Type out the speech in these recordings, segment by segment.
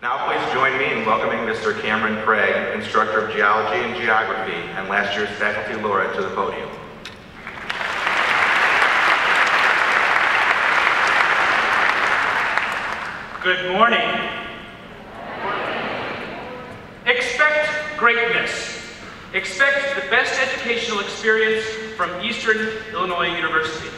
Now please join me in welcoming Mr. Cameron Craig, Instructor of Geology and Geography and last year's Faculty Laureate, to the podium. Good morning. Expect greatness. Expect the best educational experience from Eastern Illinois University.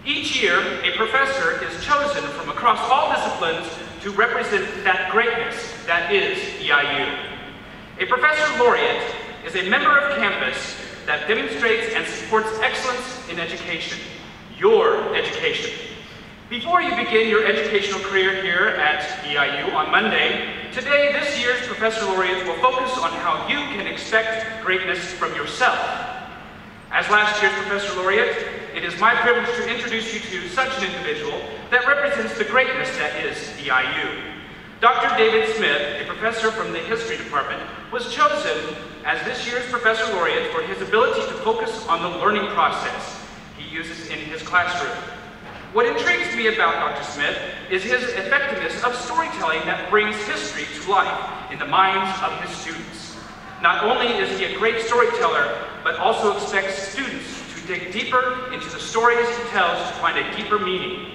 Each year, a professor is chosen from across all disciplines to represent that greatness that is EIU. A Professor Laureate is a member of campus that demonstrates and supports excellence in education, your education. Before you begin your educational career here at EIU on Monday, today this year's Professor Laureates will focus on how you can expect greatness from yourself. As last year's Professor Laureate, it is my privilege to introduce you to such an individual that represents the greatness that is EIU. Dr. David Smith, a professor from the History Department, was chosen as this year's Professor Laureate for his ability to focus on the learning process he uses in his classroom. What intrigues me about Dr. Smith is his effectiveness of storytelling that brings history to life in the minds of his students. Not only is he a great storyteller, but also expects students to dig deeper into the stories he tells to find a deeper meaning.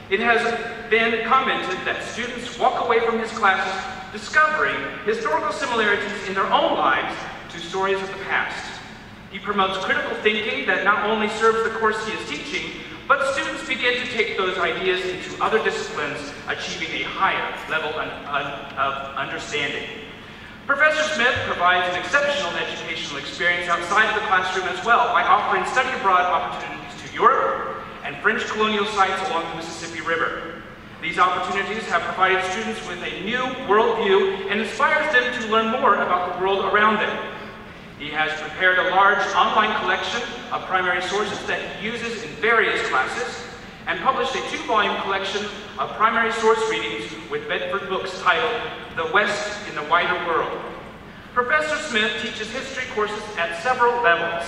It has been commented that students walk away from his classes discovering historical similarities in their own lives to stories of the past. He promotes critical thinking that not only serves the course he is teaching, but students begin to take those ideas into other disciplines, achieving a higher level of understanding. Professor Smith provides an exceptional educational experience outside of the classroom as well by offering study abroad opportunities to Europe and French colonial sites along the Mississippi River. These opportunities have provided students with a new worldview and inspires them to learn more about the world around them. He has prepared a large online collection of primary sources that he uses in various classes and published a 2-volume collection of primary source readings with Bedford Books titled The West in the Wider World. Professor Smith teaches history courses at several levels,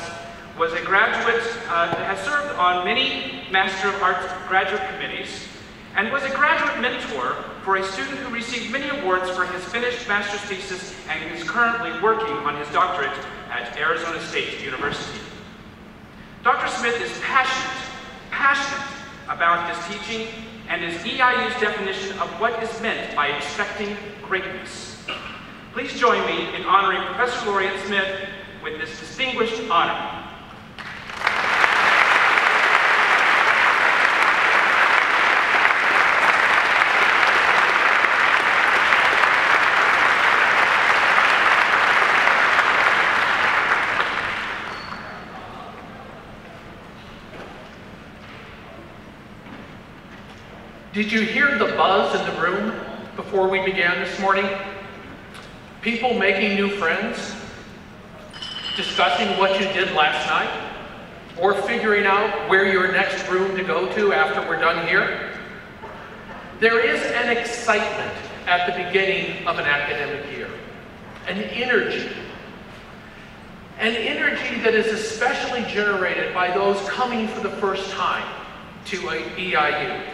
was a graduate, has served on many Master of Arts graduate committees, and was a graduate mentor for a student who received many awards for his finished master's thesis and is currently working on his doctorate at Arizona State University. Dr. Smith is passionate about his teaching and is EIU's definition of what is meant by expecting greatness. Please join me in honoring Professor Laureate Smith with this distinguished honor. Did you hear the buzz in the room before we began this morning? People making new friends, discussing what you did last night, or figuring out where your next room to go to after we're done here. There is an excitement at the beginning of an academic year, an energy that is especially generated by those coming for the first time to EIU.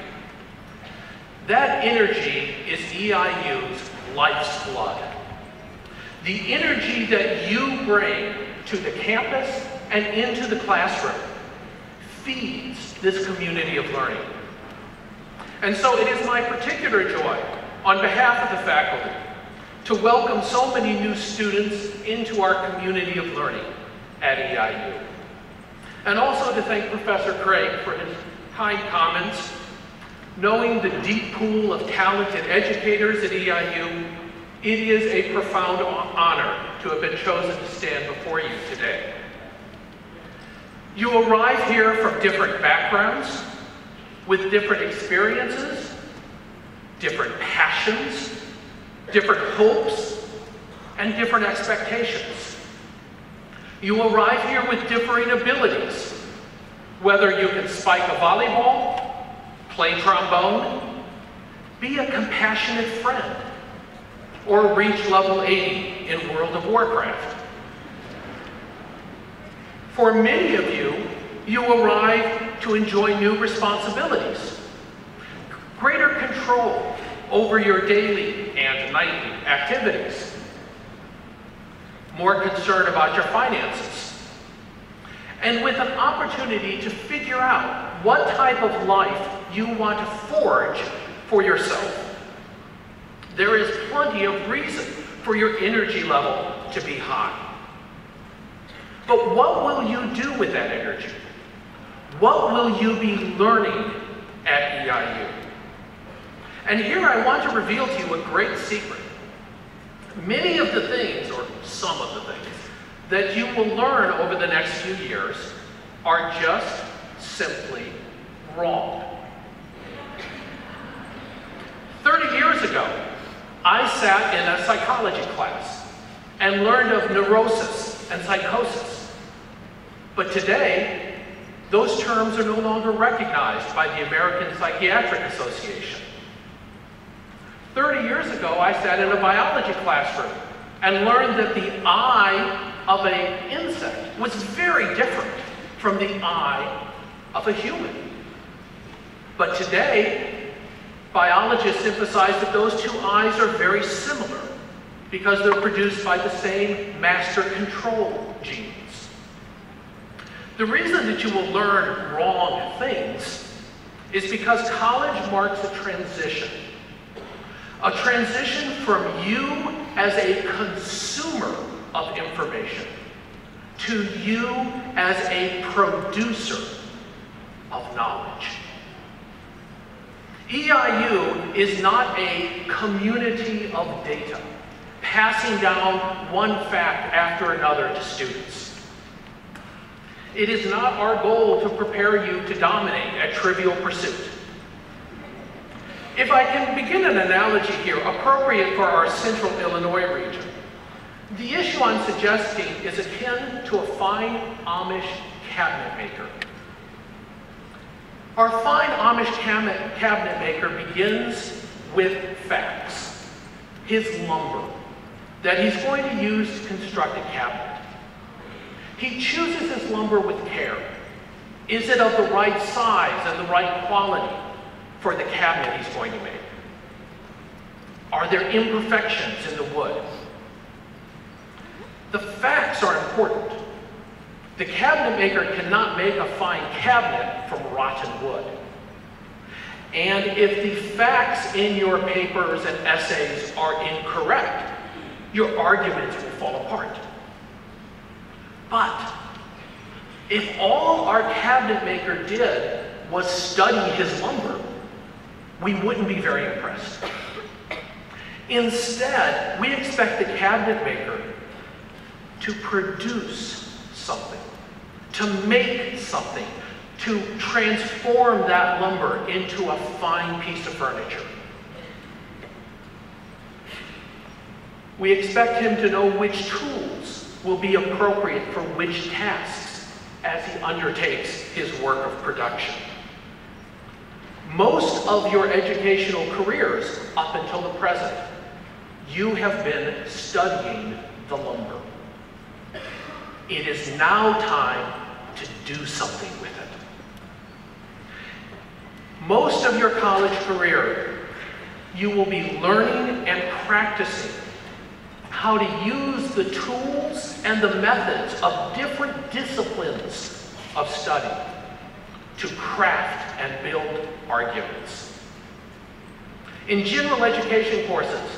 That energy is EIU's life's blood. The energy that you bring to the campus and into the classroom feeds this community of learning. And so it is my particular joy, on behalf of the faculty, to welcome so many new students into our community of learning at EIU. And also to thank Professor Craig for his kind comments. Knowing the deep pool of talented educators at EIU, it is a profound honor to have been chosen to stand before you today. You arrive here from different backgrounds, with different experiences, different passions, different hopes, and different expectations. You arrive here with differing abilities, whether you can spike a volleyball, play trombone, be a compassionate friend, or reach level 80 in World of Warcraft. For many of you, you arrive to enjoy new responsibilities, greater control over your daily and and nightly activities. More concern about your finances. And with an opportunity to figure out what type of life you want to forge for yourself. There is plenty of reason for your energy level to be high. But what will you do with that energy? What will you be learning at EIU? And here I want to reveal to you a great secret. Many of the things, or some of the things, that you will learn over the next few years are just simply wrong. 30 years ago, I sat in a psychology class and learned of neurosis and psychosis. But today, those terms are no longer recognized by the American Psychiatric Association. 30 years ago, I sat in a biology classroom and learned that the eye of an insect was very different from the eye of a human. But today, biologists emphasize that those two eyes are very similar because they're produced by the same master control genes. The reason that you will learn wrong things is because college marks a transition. A transition from you as a consumer of information to you as a producer of knowledge. EIU is not a community of data, passing down one fact after another to students. It is not our goal to prepare you to dominate at Trivial Pursuit. If I can begin an analogy here appropriate for our central Illinois region, the issue I'm suggesting is akin to a fine Amish cabinet maker. Our fine Amish cabinet maker begins with facts, his lumber, that he's going to use to construct a cabinet. He chooses his lumber with care. Is it of the right size and the right quality for the cabinet he's going to make? Are there imperfections in the wood? The facts are important. The cabinet maker cannot make a fine cabinet from rotten wood. And if the facts in your papers and essays are incorrect, your arguments will fall apart. But if all our cabinet maker did was study his lumber, we wouldn't be very impressed. Instead, we expect the cabinet maker to produce something, to make something, to transform that lumber into a fine piece of furniture. We expect him to know which tools will be appropriate for which tasks as he undertakes his work of production. Most of your educational careers up until the present, you have been studying the lumber. It is now time to do something with it. Most of your college career, you will be learning and practicing how to use the tools and the methods of different disciplines of study to craft and build arguments. In general education courses,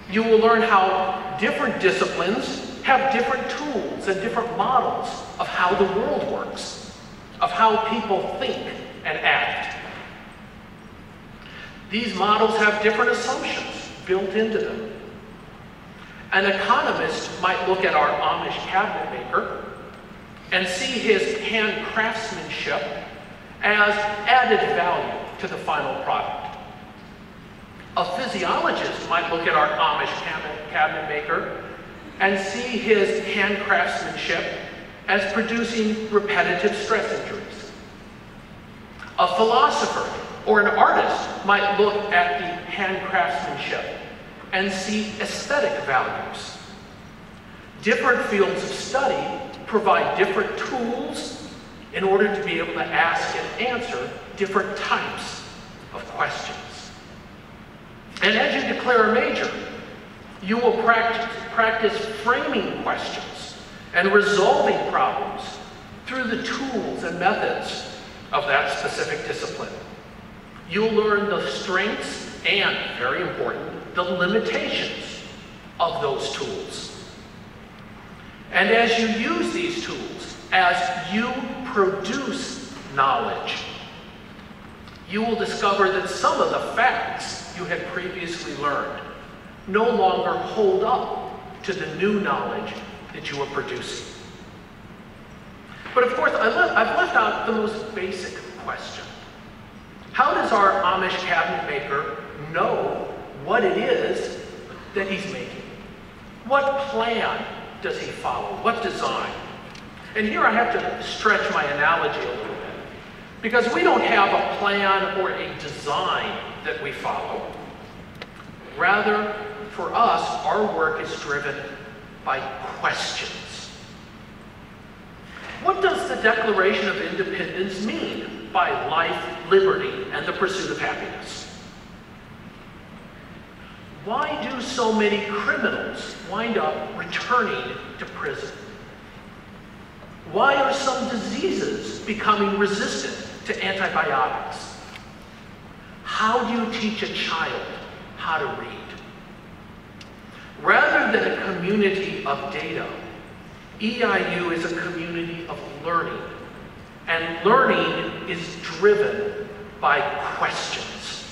you will learn how different disciplines have different tools and different models of how the world works, of how people think and act. These models have different assumptions built into them. An economist might look at our Amish cabinet maker and see his hand craftsmanship as added value to the final product. A physiologist might look at our Amish cabinet maker and see his hand craftsmanship as producing repetitive stress injuries. A philosopher or an artist might look at the hand craftsmanship and see aesthetic values. Different fields of study provide different tools in order to be able to ask and answer different types of questions. And as you declare a major, you will practice framing questions and resolving problems through the tools and methods of that specific discipline. You'll learn the strengths and, very important, the limitations of those tools. And as you use these tools, as you produce knowledge, you will discover that some of the facts you had previously learned no longer hold up to the new knowledge that you are producing. But of course, I've left out the most basic question. How does our Amish cabinet maker know what it is that he's making? What plan does he follow? What design? And here I have to stretch my analogy a little bit, because we don't have a plan or a design that we follow. Rather, for us, our work is driven by questions. What does the Declaration of Independence mean by life, liberty, and the pursuit of happiness? Why do so many criminals wind up returning to prison? Why are some diseases becoming resistant to antibiotics? How do you teach a child how to read? Rather than a community of data, EIU is a community of learning. And learning is driven by questions.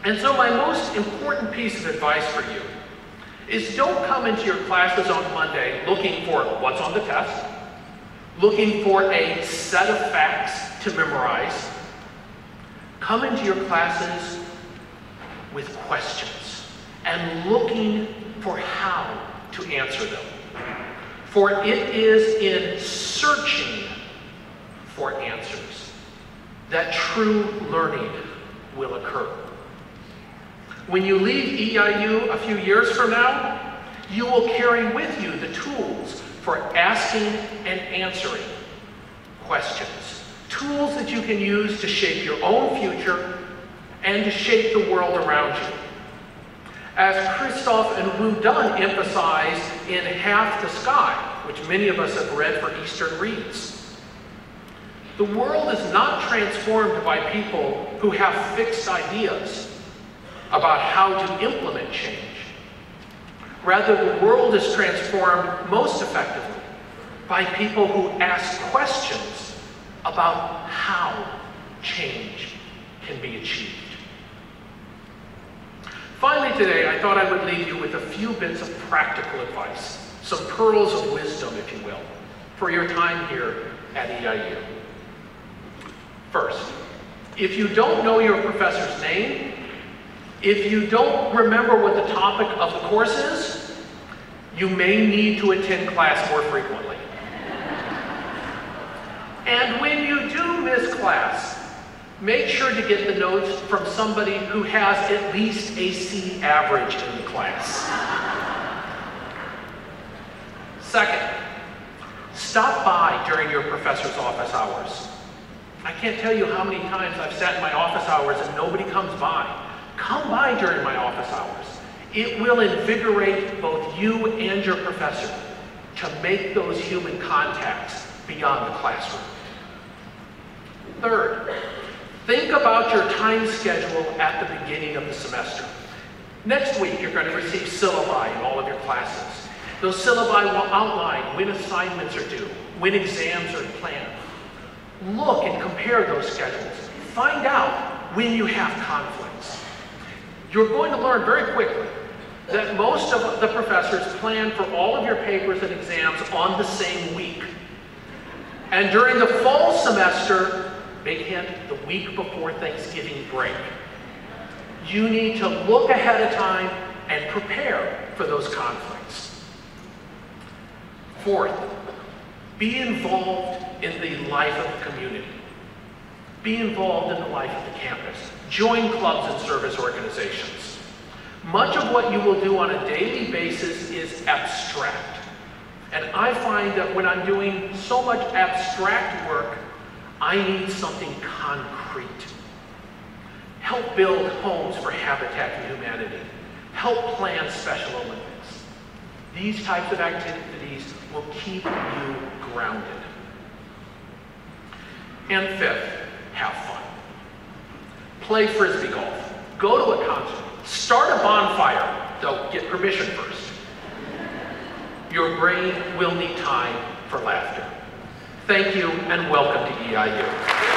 And so my most important piece of advice for you is don't come into your classes on Monday looking for what's on the test, looking for a set of facts to memorize. Come into your classes with questions and looking for how to answer them. For it is in searching for answers that true learning will occur. When you leave EIU a few years from now, you will carry with you the tools for asking and answering questions. Tools that you can use to shape your own future and to shape the world around you. As Christophe and Wu Dun emphasized in Half the Sky, which many of us have read for Eastern reads, the world is not transformed by people who have fixed ideas about how to implement change. Rather, the world is transformed most effectively by people who ask questions about how change can be achieved. Finally today, I thought I would leave you with a few bits of practical advice, some pearls of wisdom, if you will, for your time here at EIU. First, if you don't know your professor's name, if you don't remember what the topic of the course is, you may need to attend class more frequently. And when you do miss class, make sure to get the notes from somebody who has at least a C average in the class. Second, stop by during your professor's office hours. I can't tell you how many times I've sat in my office hours and nobody comes by. Come by during my office hours. It will invigorate both you and your professor to make those human contacts beyond the classroom. Third, think about your time schedule at the beginning of the semester. Next week, you're going to receive syllabi in all of your classes. Those syllabi will outline when assignments are due, when exams are planned. Look and compare those schedules. Find out when you have conflicts. You're going to learn very quickly that most of the professors plan for all of your papers and exams on the same week. And during the fall semester, big hint, the week before Thanksgiving break, you need to look ahead of time and prepare for those conflicts. Fourth, be involved in the life of the community. Be involved in the life of the campus. Join clubs and service organizations. Much of what you will do on a daily basis is abstract. And I find that when I'm doing so much abstract work, I need something concrete. Help build homes for Habitat for Humanity. Help plan Special Olympics. These types of activities will keep you grounded. And fifth, have fun. Play frisbee golf. Go to a concert. Start a bonfire, though get permission first. Your brain will need time for laughter. Thank you and welcome to EIU.